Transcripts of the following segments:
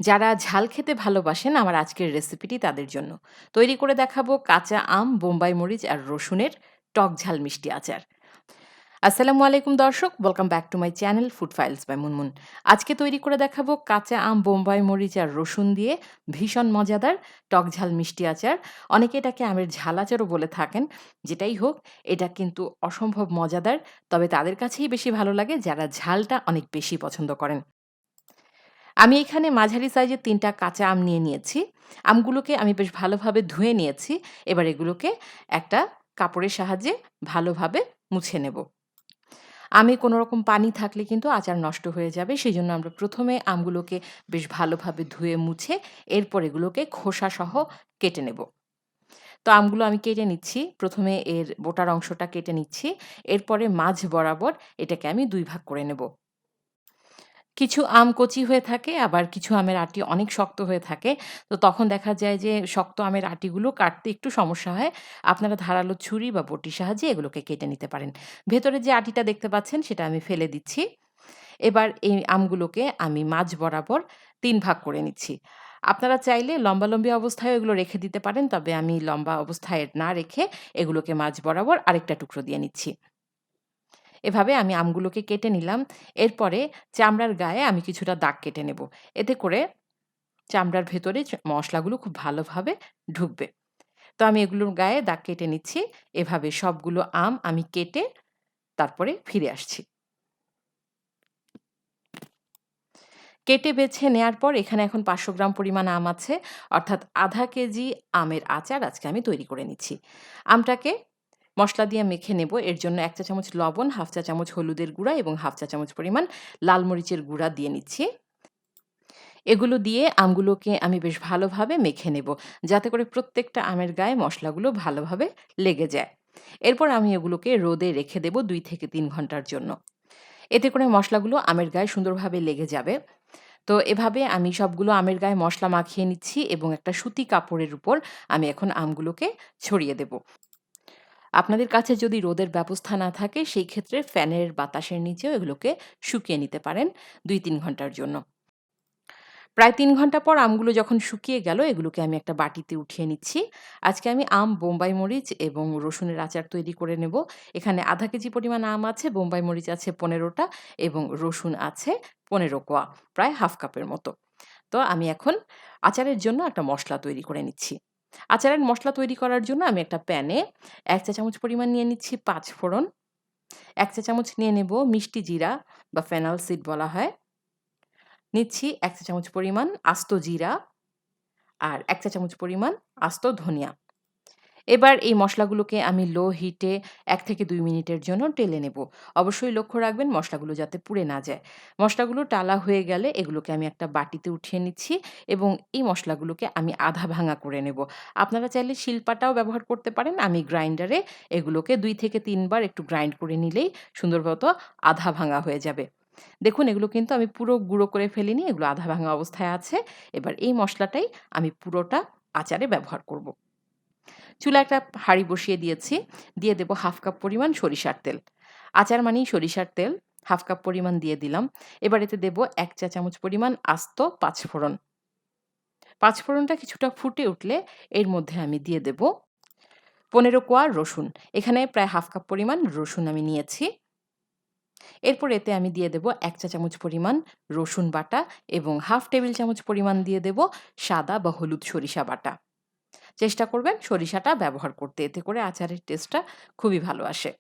যারা ঝাল খেতে ভালোবাসেন আমার আজকের রেসিপিটি তাদের জন্য। তৈরি করে দেখাবো কাঁচা আম, বোম্বাই মরিচ আর রসুনের টক ঝাল মিষ্টি আচার। আসসালামু আলাইকুম দর্শক, welcome back to my channel food files by Munmun. আজকে তৈরি করে দেখাবো কাঁচা আম, বোম্বাই মরিচ আর রসুন দিয়ে ভীষণ মজাদার টক ঝাল মিষ্টি আচার। অনেকে এটাকে আমের ঝাল আচারও বলে থাকেন। যেটাই হোক, এটা কিন্তু অসম্ভব মজাদার। তবে তাদের কাছেই বেশি ভালো লাগে যারা ঝালটা অনেক বেশি পছন্দ করেন। আমি এখানে মাঝারি সাইজের ৩ টা কাঁচা আম নিয়ে নিয়েছি। আমগুলোকে আমি বেশ ভালোভাবে ধুয়ে নিয়েছি। এবার এগুলোকে একটা কাপড়ের সাহায্যে ভালোভাবে মুছে নেব। আমে কোনো রকম পানি থাকলে কিন্তু আচার নষ্ট হয়ে যাবে। সেজন্য আমরা ১ম এ আমগুলোকে বেশ ভালোভাবে ধুয়ে মুছে এরপর এগুলোকে খোসাসহ কেটে নেব। তো আমগুলো আমি কেটে নিচ্ছি। ১ম এ এর বোটার অংশটা কেটে নিচ্ছি। এরপরে মাঝ বরাবর এটাকে আমি ২ ভাগ করে নেব। কিছু আম কচি হয়ে থাকে, আবার কিছু আমের আঁটি অনেক শক্ত হয়ে থাকে। তো তখন দেখা যায় যে শক্ত আমের আঁটিগুলো কাটতে একটু সমস্যা হয়। আপনারা ধারালো ছুরি বা বটির সাহায্যে এগুলোকে কেটে নিতে পারেন। ভেতরে যে আঁটিটা দেখতে পাচ্ছেন সেটা আমি ফেলে দিচ্ছি। এবার এই আমগুলোকে আমি মাঝ বরাবর ৩ ভাগ করে নিচ্ছি। আপনারা চাইলে লম্বালম্বি অবস্থায়ও এগুলো রেখে দিতে পারেন। তবে আমি লম্বা অবস্থায় না রেখে এগুলোকে মাঝ বরাবর আরেকটা টুকরো দিয়ে নিচ্ছি। এভাবে আমি আমগুলোকে কেটে নিলাম। এরপরে চামড়ার গায়ে আমি কিছুটা দাগ কেটে নেব। এতে করে চামড়ার ভেতরে মসলাগুলো খুব ভালোভাবে ঢুকবে। তো আমি এগুলোর গায়ে দাগ কেটে নিচ্ছি। এভাবে সবগুলো আম আমি কেটে তারপরে ফিরে আসছি। কেটে বেছে নেয়ার পর এখানে এখন ৫০০ গ্রাম পরিমাণ আম আছে। অর্থাৎ ০.৫ কেজি আমের আচার আজকে আমি তৈরি করে নিচ্ছি। আমটাকে মসলা দিয়ে মেখে নেব। এর জন্য ১ চা চামচ লবণ, ১/২ চা চামচ হলুদের গুঁড়া এবং ১/২ চা চামচ পরিমাণ লাল মরিচের গুঁড়া দিয়ে নিচ্ছি। এগুলো দিয়ে আমগুলোকে আমি বেশ ভালোভাবে মেখে নেব। যাতে করে প্রত্যেকটা আমের গায়ে মসলাগুলো ভালোভাবে লেগে যায়। এরপর আমি এগুলোকে রোদে রেখে দেব ২ থেকে ৩ ঘন্টার জন্য। এতে করে মসলাগুলো আমের গায়ে সুন্দরভাবে লেগে যাবে। তো এভাবে আমি সবগুলো আমের গায়ে মসলা মাখিয়ে নিচ্ছি এবং একটা সুতি কাপড়ের উপর আমি এখন আমগুলোকে ছড়িয়ে দেব। আপনাদের কাছে যদি রোদের ব্যবস্থা না থাকে সেই ক্ষেত্রে ফ্যানের বাতাসের নিচেও এগুলোকে শুকিয়ে নিতে পারেন ২-৩ ঘন্টার জন্য। প্রায় ৩ ঘন্টা পর আমগুলো যখন শুকিয়ে গেল এগুলোকে আমি একটা বাটিতে উঠিয়ে নিচ্ছি। আজকে আমি আম, বোম্বাই মরিচ এবং রসুনের আচার তৈরি করে নেব। এখানে ০.৫ কেজি পরিমাণ আম আছে, বোম্বাই মরিচ আছে ১৫ টা এবং রসুন আছে ১৫ কোয়া, প্রায় ১/২ কাপের মতো। তো আমি এখন আচারের জন্য একটা মসলা তৈরি করে নিচ্ছি। আচারের মসলা তৈরি করার জন্য আমি একটা প্যানে ১ চা চামচ পরিমাণ নিয়ে নিচ্ছি ৫ ফোড়ন, ১ চা চামচ নিয়ে নেব মিষ্টি জিরা বা ফেনাল সিড বলা হয়। নিচ্ছি ১ চা চামচ পরিমাণ আস্ত জিরা আর ১ চা চামচ পরিমাণ আস্ত ধনিয়া। এবার এই মসলাগুলোকে আমি লো হিটে ১ থেকে ২ মিনিটের জন্য টেলে নেব। অবশ্যই লক্ষ্য রাখবেন মসলাগুলো যাতে পুড়ে না যায়। মসলাগুলো টালা হয়ে গেলে এগুলোকে আমি একটা বাটিতে উঠিয়ে নিচ্ছি এবং এই মসলাগুলোকে আমি আধা ভাঙা করে নেব। আপনারা চাইলে শিলপাটাও ব্যবহার করতে পারেন। আমি গ্রাইন্ডারে এগুলোকে ২ থেকে ৩ বার একটু গ্রাইন্ড করে নিলেই সুন্দরমতো আধা ভাঙা হয়ে যাবে। দেখুন এগুলো কিন্তু আমি পুরো গুঁড়ো করে ফেলিনি, এগুলো আধা ভাঙা অবস্থায় আছে। এবার এই মসলাটাই আমি পুরোটা আচারে ব্যবহার করব। চুলায় একটা হাঁড়ি বসিয়ে দিয়েছি। দিয়ে দেব ১/২ কাপ পরিমাণ সরিষার তেল। আচার মানেই সরিষার তেল। ১/২ কাপ পরিমাণ দিয়ে দিলাম। এবার এতে দেব ১ চা চামচ পরিমাণ আস্ত পাঁচফোড়ন। পাঁচফোড়নটা কিছুটা ফুটে উঠলে এর মধ্যে আমি দিয়ে দেব ১৫ কোয়া রসুন। এখানে প্রায় ১/২ কাপ পরিমাণ রসুন আমি নিয়েছি। এরপর এতে আমি দিয়ে দেব ১ চা চামচ পরিমাণ রসুন বাটা এবং ১/২ টেবিল চামচ পরিমাণ দিয়ে দেব সাদা বা হলুদ সরিষা বাটা। চেষ্টা করবেন সরিষাটা ব্যবহার করতে। এতে করে আচারের টেস্টটা খুবই ভালো আসে।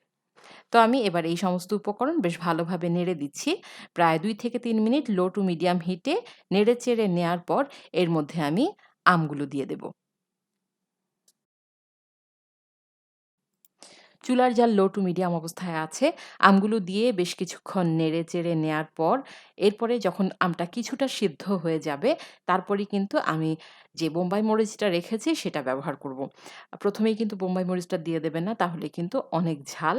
তো আমি এবার এই সমস্ত উপকরণ বেশ ভালোভাবে নেড়ে দিচ্ছি। প্রায় ২ থেকে ৩ মিনিট লো টু মিডিয়াম হিটে নেড়ে-চেড়ে নেয়ার পর এর মধ্যে আমি আমগুলো দিয়ে দেব। চুলার জাল লো টু মিডিয়াম অবস্থায় আছে। আমগুলো দিয়ে বেশ কিছুক্ষণ নেড়ে-চেড়ে নেয়ার পর এরপরে যখন আমটা কিছুটা সিদ্ধ হয়ে যাবে তারপরেই কিন্তু আমি যে বোম্বাই মরিচটা রেখেছি সেটা ব্যবহার করব। ১ম এই কিন্তু বোম্বাই মরিচটা দিয়ে দেবেন না, তাহলে কিন্তু অনেক ঝাল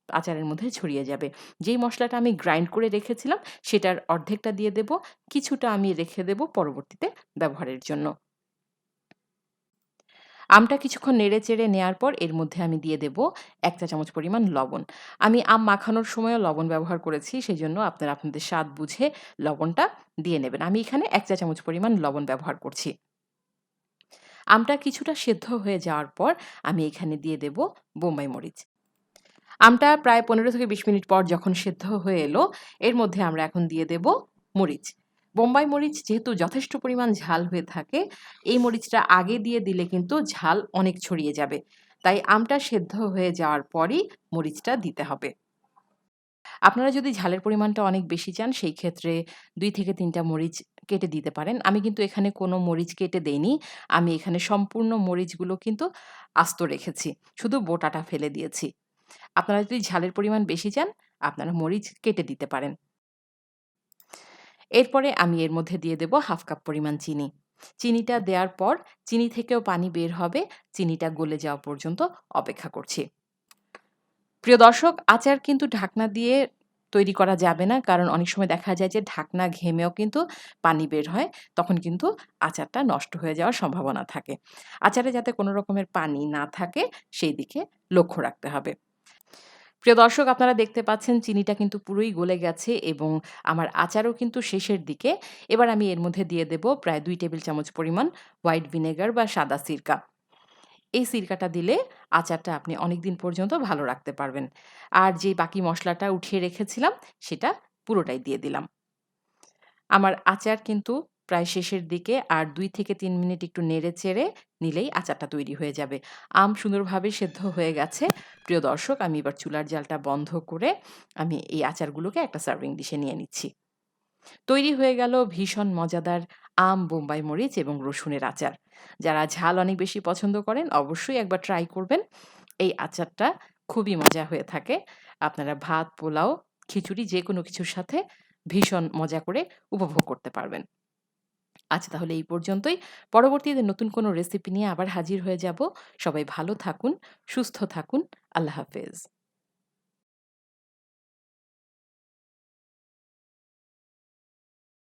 আচারের মধ্যে ছড়িয়ে যাবে। যেই মসলাটা আমি গ্রাইন্ড করে রেখেছিলাম সেটার অর্ধেকটা দিয়ে দেব। কিছুটা আমি রেখে দেব পরবর্তীতে ব্যবহারের জন্য। আমটা কিছুক্ষণ নেড়েচেড়ে নেয়ার পর এর মধ্যে আমি দিয়ে দেব ১ চা চামচ পরিমাণ লবণ। আমি আম মাখানোর সময়ও লবণ ব্যবহার করেছি, সেজন্য আপনারা আপনাদের স্বাদ বুঝে লবণটা দিয়ে নেবেন। আমি এখানে ১ চা চামচ পরিমাণ লবণ ব্যবহার করছি। আমটা কিছুটা সেদ্ধ হয়ে যাওয়ার পর আমি এখানে দিয়ে দেব বোম্বাই মরিচ। আমটা প্রায় ১৫ থেকে ২০ মিনিট পর যখন সেদ্ধ হয়ে এলো, এর মধ্যে আমরা এখন দিয়ে দেব মরিচ। বোম্বাই মরিচ যেহেতু যথেষ্ট পরিমাণ ঝাল হয়ে থাকে, এই মরিচটা আগে দিয়ে দিলে কিন্তু ঝাল অনেক ছড়িয়ে যাবে। তাই আমটা সেদ্ধ হয়ে যাওয়ার পরই মরিচটা দিতে হবে। আপনারা যদি ঝালের পরিমাণটা অনেক বেশি চান, সেই ক্ষেত্রে ২ থেকে ৩ টা মরিচ কেটে দিতে পারেন। আমি কিন্তু এখানে কোনো মরিচ কেটে দেইনি। আমি এখানে সম্পূর্ণ মরিচগুলো কিন্তু আস্ত রেখেছি। শুধু বোটাটা ফেলে দিয়েছি। আপনারা যদি ঝালের পরিমাণ বেশি চান, আপনারা মরিচ কেটে দিতে পারেন। এরপরে আমি এর মধ্যে দিয়ে দেব ১/২ কাপ পরিমাণ চিনি। চিনিটা দেওয়ার পর চিনি থেকেও পানি বের হবে, চিনিটা গলে যাওয়া পর্যন্ত অপেক্ষা করছি। প্রিয় দর্শক, আচার কিন্তু ঢাকনা দিয়ে তৈরি করা যাবে না। কারণ অনেক সময় দেখা যায় যে ঢাকনা ঘেমেও কিন্তু পানি বের হয়। তখন কিন্তু আচারটা নষ্ট হয়ে যাওয়ার সম্ভাবনা থাকে। আচারে যাতে কোনো রকমের পানি না থাকে সেই দিকে লক্ষ্য রাখতে হবে। প্রিয় দর্শক, আপনারা দেখতে পাচ্ছেন চিনিটা কিন্তু পুরোই গলে গেছে এবং আমার আচারও কিন্তু শেষের দিকে। এবার আমি এর মধ্যে দিয়ে দেব প্রায় ২ টেবিল চামচ পরিমাণ হোয়াইট ভিনেগার বা সাদা সিরকা। এই সিরকাটা দিলে আচারটা আপনি অনেকদিন পর্যন্ত ভালো রাখতে পারবেন। আর যে বাকি মসলাটা উঠিয়ে রেখেছিলাম সেটা পুরোটাই দিয়ে দিলাম। আমার আচার কিন্তু প্রায় শেষের দিকে, আর ২ থেকে ৩ মিনিট একটু নেড়ে-চেড়ে নিলেই আচারটা তৈরি হয়ে যাবে। আম সুন্দরভাবে সেদ্ধ হয়ে গেছে। প্রিয় দর্শক, আমি এবার চুলার জালটা বন্ধ করে আমি এই আচারগুলোকে একটা সার্ভিং ডিশে নিয়ে নিচ্ছি। তৈরি হয়ে গেল ভীষণ মজাদার আম, বোম্বাই মরিচ এবং রসুনের আচার। যারা ঝাল অনেক বেশি পছন্দ করেন অবশ্যই একবার ট্রাই করবেন। এই আচারটা খুবই মজা হয়ে থাকে। আপনারা ভাত, পোলাও, খিচুড়ি যেকোনো কিছুর সাথে ভীষণ মজা করে উপভোগ করতে পারবেন। আচ্ছা, তাহলে এই পর্যন্তই। পরবর্তীতে নতুন কোনো রেসিপি নিয়ে আবার হাজির হয়ে যাব। সবাই ভালো থাকুন, সুস্থ থাকুন। আল্লাহ হাফেজ।